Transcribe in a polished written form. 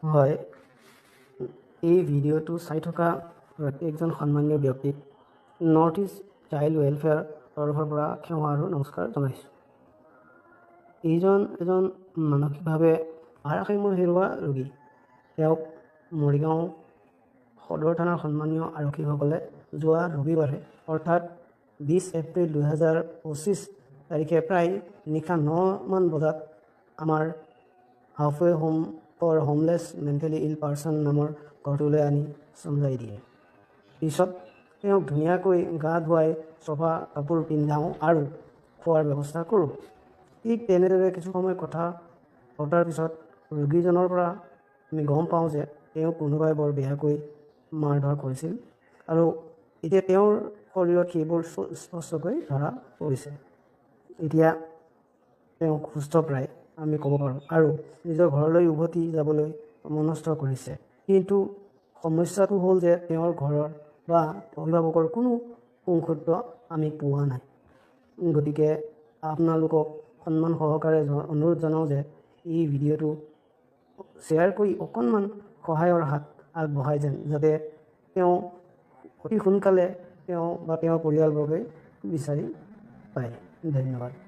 হয়, এই ভিডিঅ'টো চাই থকা প্ৰত্যেকজন সন্মানীয় ব্যক্তিক নৰ্থ ইষ্ট চাইল্ড ৱেলফেয়াৰ তৰফৰ পৰা সেৱা আৰু নমস্কাৰ জনাইছোঁ। এইজন এজন মানসিকভাৱে ভাৰসাম্য হেৰুওৱা ৰোগী। তেওঁক মৰিগাঁও সদৰ থানাৰ সন্মানীয় আৰক্ষীসকলে যোৱা ৰবিবাৰে অৰ্থাৎ 20 এপ্ৰিল 2025 তাৰিখে প্ৰায় নিশা 9মান বজাত আমাৰ halfway home for homeless mentally ill persons নামৰ ঘৰটোলৈ আনি চমজাই দিয়ে। পিছত তেওঁক ধুনীয়াকৈ গা ধুৱাই চফা কাপোৰ পিন্ধাওঁ আৰু খোৱাৰ ব্যৱস্থা কৰোঁ। ঠিক তেনেদৰে কিছু সময় কথা পতাৰ পিছত ৰোগীজনৰ পৰা আমি গম পাওঁ যে তেওঁ কোনোবাই বৰ বেয়াকৈ মাৰ ধৰ কৰিছিল আৰু এতিয়া তেওঁৰ শৰীৰত সেইবোৰ স্পষ্টকৈ ধৰা পৰিছে। এতিয়া তেওঁ সুস্থ প্ৰায় আমি ক'ব পাৰোঁ আৰু নিজৰ ঘৰলৈ উভতি যাবলৈ মনস্থ কৰিছে। কিন্তু সমস্যাটো হ'ল যে তেওঁৰ ঘৰৰ বা অভিভাৱকৰ কোনো সুংসুত্ৰ আমি পোৱা নাই। গতিকে আপোনালোকক সন্মান সহকাৰে অনুৰোধ জনাওঁ যে এই ভিডিঅ'টো শ্বেয়াৰ কৰি অকণমান সহায়ৰ হাত আগবঢ়াই যেন, যাতে তেওঁ অতি সোনকালে তেওঁ বা তেওঁৰ পৰিয়ালবৰ্গই বিচাৰি পায়। ধন্যবাদ।